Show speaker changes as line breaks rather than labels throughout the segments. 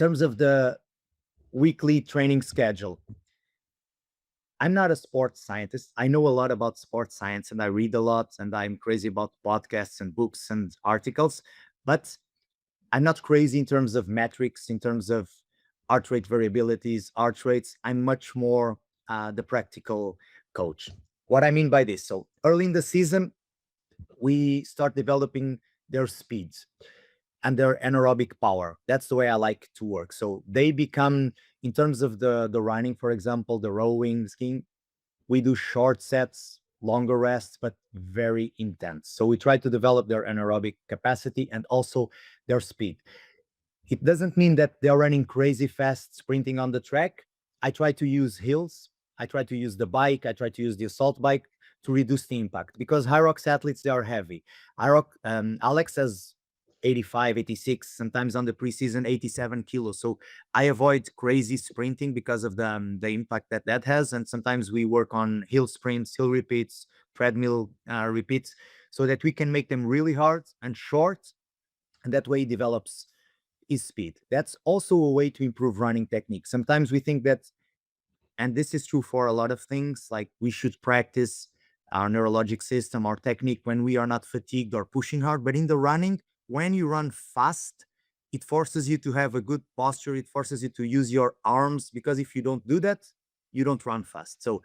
terms of the weekly training schedule, I'm not a sports scientist. I know a lot about sports science and I read a lot and I'm crazy about podcasts and books and articles, but I'm not crazy in terms of metrics, in terms of heart rate variabilities, heart rates. I'm much more the practical coach. What I mean by this, so early in the season, we start developing their speeds and their anaerobic power. That's the way I like to work. So they become, in terms of the running, for example, the rowing, skiing, we do short sets, longer rests, but very intense. So we try to develop their anaerobic capacity and also their speed. It doesn't mean that they're running crazy fast, sprinting on the track. I try to use hills. I try to use the bike. I try to use the assault bike to reduce the impact because HYROX athletes, they are heavy. Alex has 85, 86, sometimes on the preseason, 87 kilos. So I avoid crazy sprinting because of the impact that that has. And sometimes we work on hill sprints, hill repeats, treadmill repeats, so that we can make them really hard and short. And that way it develops his speed. That's also a way to improve running technique. Sometimes we think that, and this is true for a lot of things, like we should practice our neurologic system, our technique when we are not fatigued or pushing hard. But in the running, when you run fast, it forces you to have a good posture. It forces you to use your arms, because if you don't do that, you don't run fast. So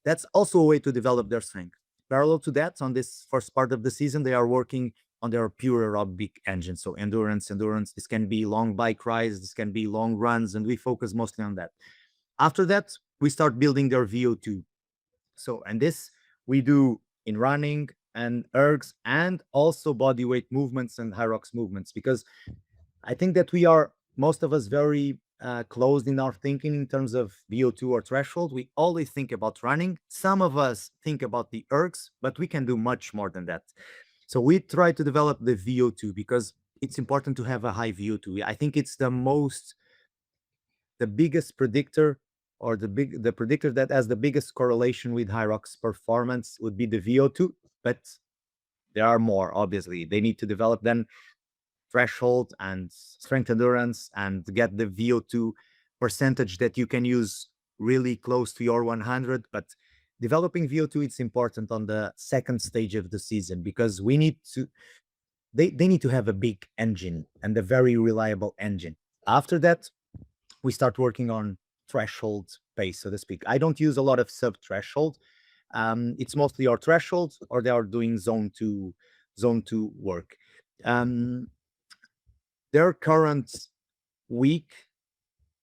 that's also a way to develop their strength. Parallel to that, on this first part of the season, they are working on their pure aerobic engine. So endurance. This can be long bike rides, this can be long runs, and we focus mostly on that. After that, we start building their VO2. So, and this we do in running and ergs and also body weight movements and HYROX movements, because I think that we are, most of us, very closed in our thinking in terms of VO2 or threshold. We always think about running. Some of us think about the ergs, but we can do much more than that. So we try to develop the VO2 because it's important to have a high VO2. I think it's the biggest predictor, or the predictor that has the biggest correlation with HYROX performance would be the VO2, but there are more, obviously. They need to develop then threshold and strength endurance and get the VO2 percentage that you can use really close to your 100. But developing VO2, it's important on the second stage of the season, because we need to, they need to have a big engine and a very reliable engine. After that, we start working on threshold pace, so to speak. I don't use a lot of sub threshold. It's mostly our threshold, or they are doing zone two work. Their current week,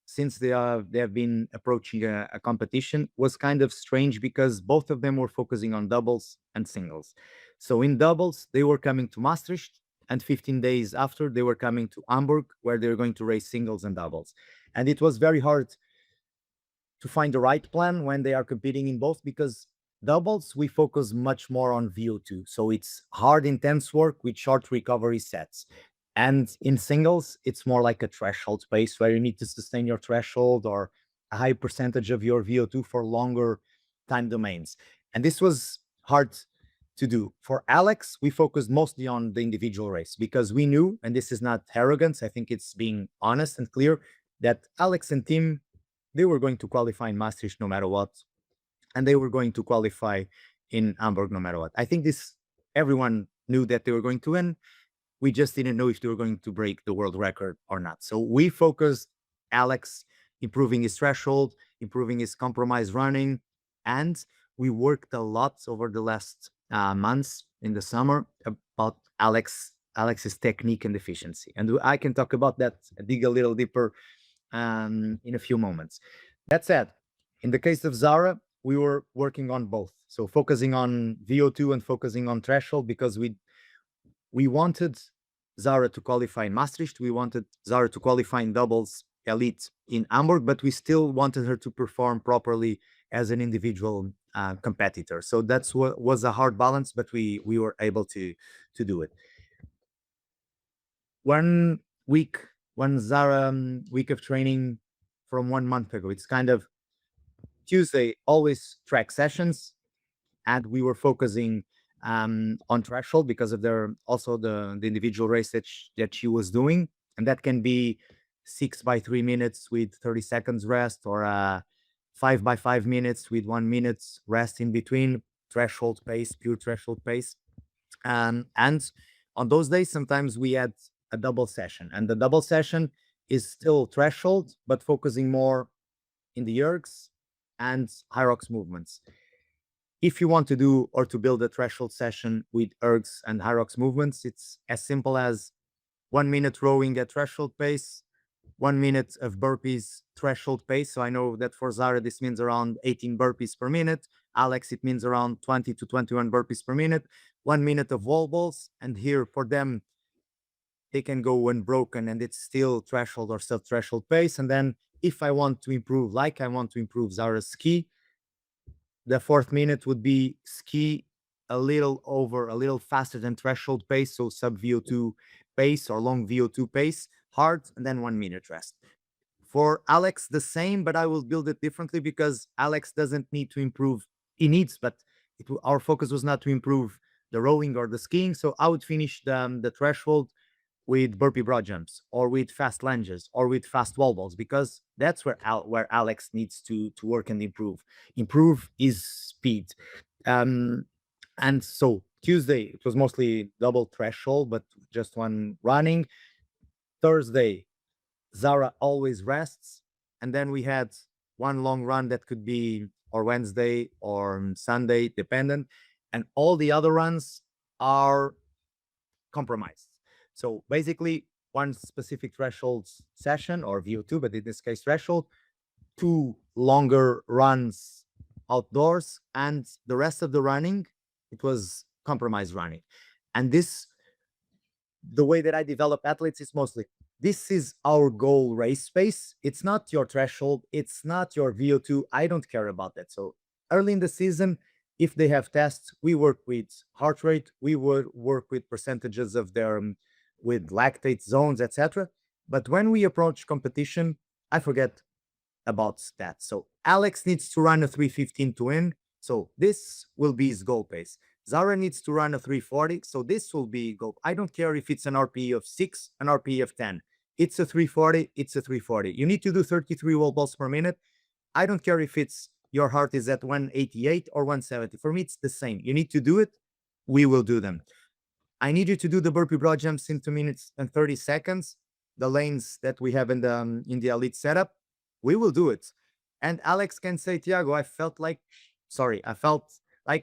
since they have been approaching a competition, was kind of strange because both of them were focusing on doubles and singles. So in doubles, they were coming to Maastricht, and 15 days after, they were coming to Hamburg, where they were going to race singles and doubles. And it was very hard to find the right plan when they are competing in both, because doubles, we focus much more on VO2. So it's hard, intense work with short recovery sets. And in singles, it's more like a threshold pace where you need to sustain your threshold or a high percentage of your VO2 for longer time domains. And this was hard to do. For Alex, we focused mostly on the individual race because we knew, and this is not arrogance, I think it's being honest and clear, that Alex and Tim, they were going to qualify in Maastricht no matter what, and they were going to qualify in Hamburg no matter what. I think this, everyone knew that they were going to win. We just didn't know if they were going to break the world record or not. So we focused Alex improving his threshold, improving his compromise running, and we worked a lot over the last months in the summer about Alex's technique and efficiency. And I can talk about that, dig a little deeper in a few moments. That said, in the case of Zara, we were working on both. So focusing on VO2 and focusing on threshold, because we wanted Zara to qualify in Maastricht. We wanted Zara to qualify in doubles elite in Hamburg, but we still wanted her to perform properly as an individual competitor. So that's what was a hard balance, but we were able to do it. One Zara week of training from 1 month ago. It's kind of Tuesday, always track sessions, and we were focusing on threshold because of their also the individual race that she was doing, and that can be 6 by 3 minutes with 30 seconds rest, or 5 by 5 minutes with 1 minute rest in between, threshold pace, pure threshold pace. And on those days, sometimes we add a double session, and the double session is still threshold, but focusing more in the ergs and HYROX movements. If you want to do or to build a threshold session with ergs and HYROX movements, it's as simple as 1 minute rowing at threshold pace, 1 minute of burpees threshold pace. So I know that for Zara, this means around 18 burpees per minute. Alex, it means around 20 to 21 burpees per minute. 1 minute of wall balls. And here for them, they can go unbroken and it's still threshold or sub threshold pace. And then if I want to improve, like I want to improve Zara's ski, the fourth minute would be ski a little faster than threshold pace, so sub VO2 pace or long VO2 pace, hard, and then 1 minute rest. For Alex, the same, but I will build it differently because Alex doesn't need to improve. He needs, but our focus was not to improve the rowing or the skiing. So I would finish the threshold with burpee broad jumps or with fast lunges or with fast wall balls, because that's where Alex needs to work and improve. Improve is speed. And so Tuesday it was mostly double threshold, but just one running. Thursday, Zara always rests, and then we had one long run that could be or Wednesday or Sunday, dependent, and all the other runs are compromised. So basically, one specific threshold session or VO2, but in this case, threshold, two longer runs outdoors, and the rest of the running, it was compromised running. And this, the way that I develop athletes is mostly this is our goal race space. It's not your threshold. It's not your VO2. I don't care about that. So early in the season, if they have tests, we work with heart rate, we would work with percentages of their with lactate zones, etc. But when we approach competition, I forget about stats. So Alex needs to run a 315 to win. So this will be his goal pace. Zara needs to run a 340. So this will be goal. I don't care if it's an RPE of 6, an RPE of 10. It's a 340. It's a 340. You need to do 33 wall balls per minute. I don't care if it's your heart is at 188 or 170. For me, it's the same. You need to do it. We will do them. I need you to do the burpee broad jumps in 2 minutes and 30 seconds. The lanes that we have in the elite setup, we will do it. And Alex can say, Tiago, I felt like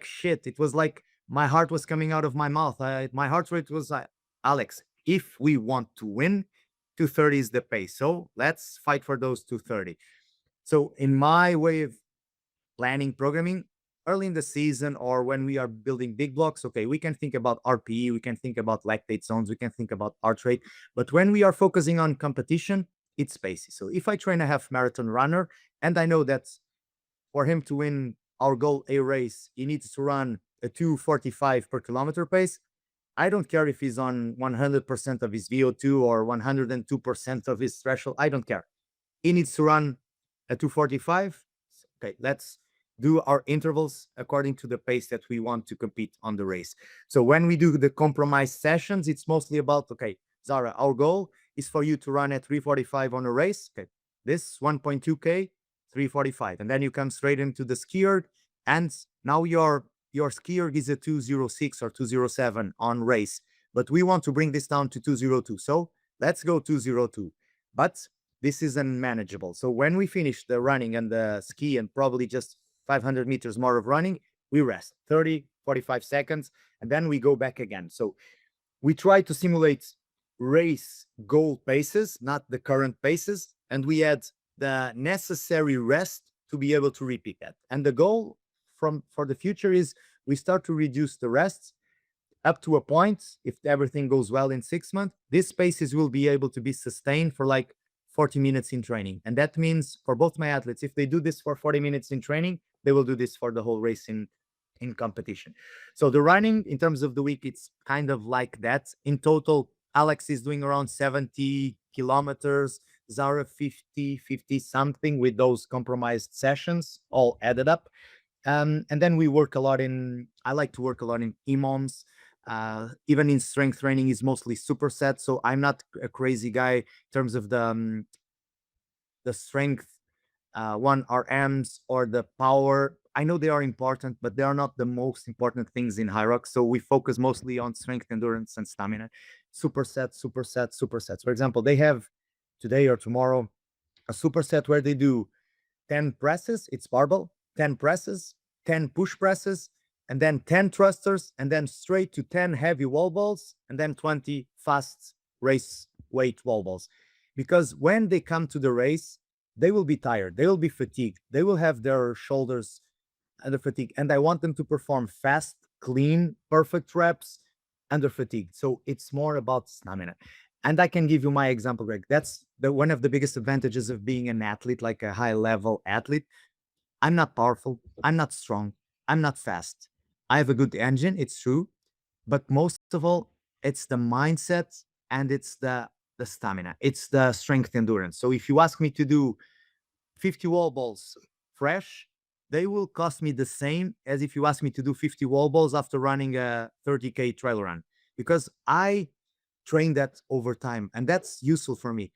shit. It was like my heart was coming out of my mouth. My heart rate was Alex, if we want to win, 230 is the pace. So let's fight for those 230. So in my way of planning programming, early in the season or when we are building big blocks, okay, we can think about RPE, we can think about lactate zones, we can think about heart rate. But when we are focusing on competition, it's pacey. So if I train a half marathon runner and I know that for him to win our goal a race, he needs to run a 245 per kilometer pace. I don't care if he's on 100% of his VO2 or 102% of his threshold. I don't care. He needs to run a 245. Okay, let's do our intervals according to the pace that we want to compete on the race. So when we do the compromise sessions, it's mostly about, okay, Zara, our goal is for you to run at 345 on a race. Okay, this 1.2K, 345. And then you come straight into the skier. And now your skier is a 206 or 207 on race. But we want to bring this down to 202. So let's go 202. But this is unmanageable. So when we finish the running and the ski and probably just 500 meters more of running, we rest 30, 45 seconds, and then we go back again. So we try to simulate race goal paces, not the current paces, and we add the necessary rest to be able to repeat that. And the goal for the future is we start to reduce the rests up to a point. If everything goes well in 6 months, these paces will be able to be sustained for like 40 minutes in training. And that means for both my athletes, if they do this for 40 minutes in training, they will do this for the whole race in competition. So the running in terms of the week, it's kind of like that. In total, Alex is doing around 70 kilometers, Zara 50 something with those compromised sessions all added up. And then we work a lot I like to work a lot in EMOMs. Even in strength training is mostly superset. So I'm not a crazy guy in terms of the strength one RMs or the power. I know they are important, but they are not the most important things in HYROX. So we focus mostly on strength, endurance, and stamina. Supersets, supersets, supersets. For example, they have today or tomorrow a superset where they do 10 presses, it's barbell, 10 presses, 10 push presses, and then 10 thrusters, and then straight to 10 heavy wall balls, and then 20 fast race weight wall balls. Because when they come to the race, they will be tired, they will be fatigued, they will have their shoulders under fatigue, and I want them to perform fast, clean, perfect reps under fatigue. So it's more about stamina. And I can give you my example, Greg. That's one of the biggest advantages of being an athlete, like a high level athlete. I'm not powerful. I'm not strong. I'm not fast. I have a good engine. It's true. But most of all, it's the mindset and it's the stamina. It's the strength endurance. So if you ask me to do 50 wall balls fresh, they will cost me the same as if you ask me to do 50 wall balls after running a 30K trail run, because I train that over time, and that's useful for me.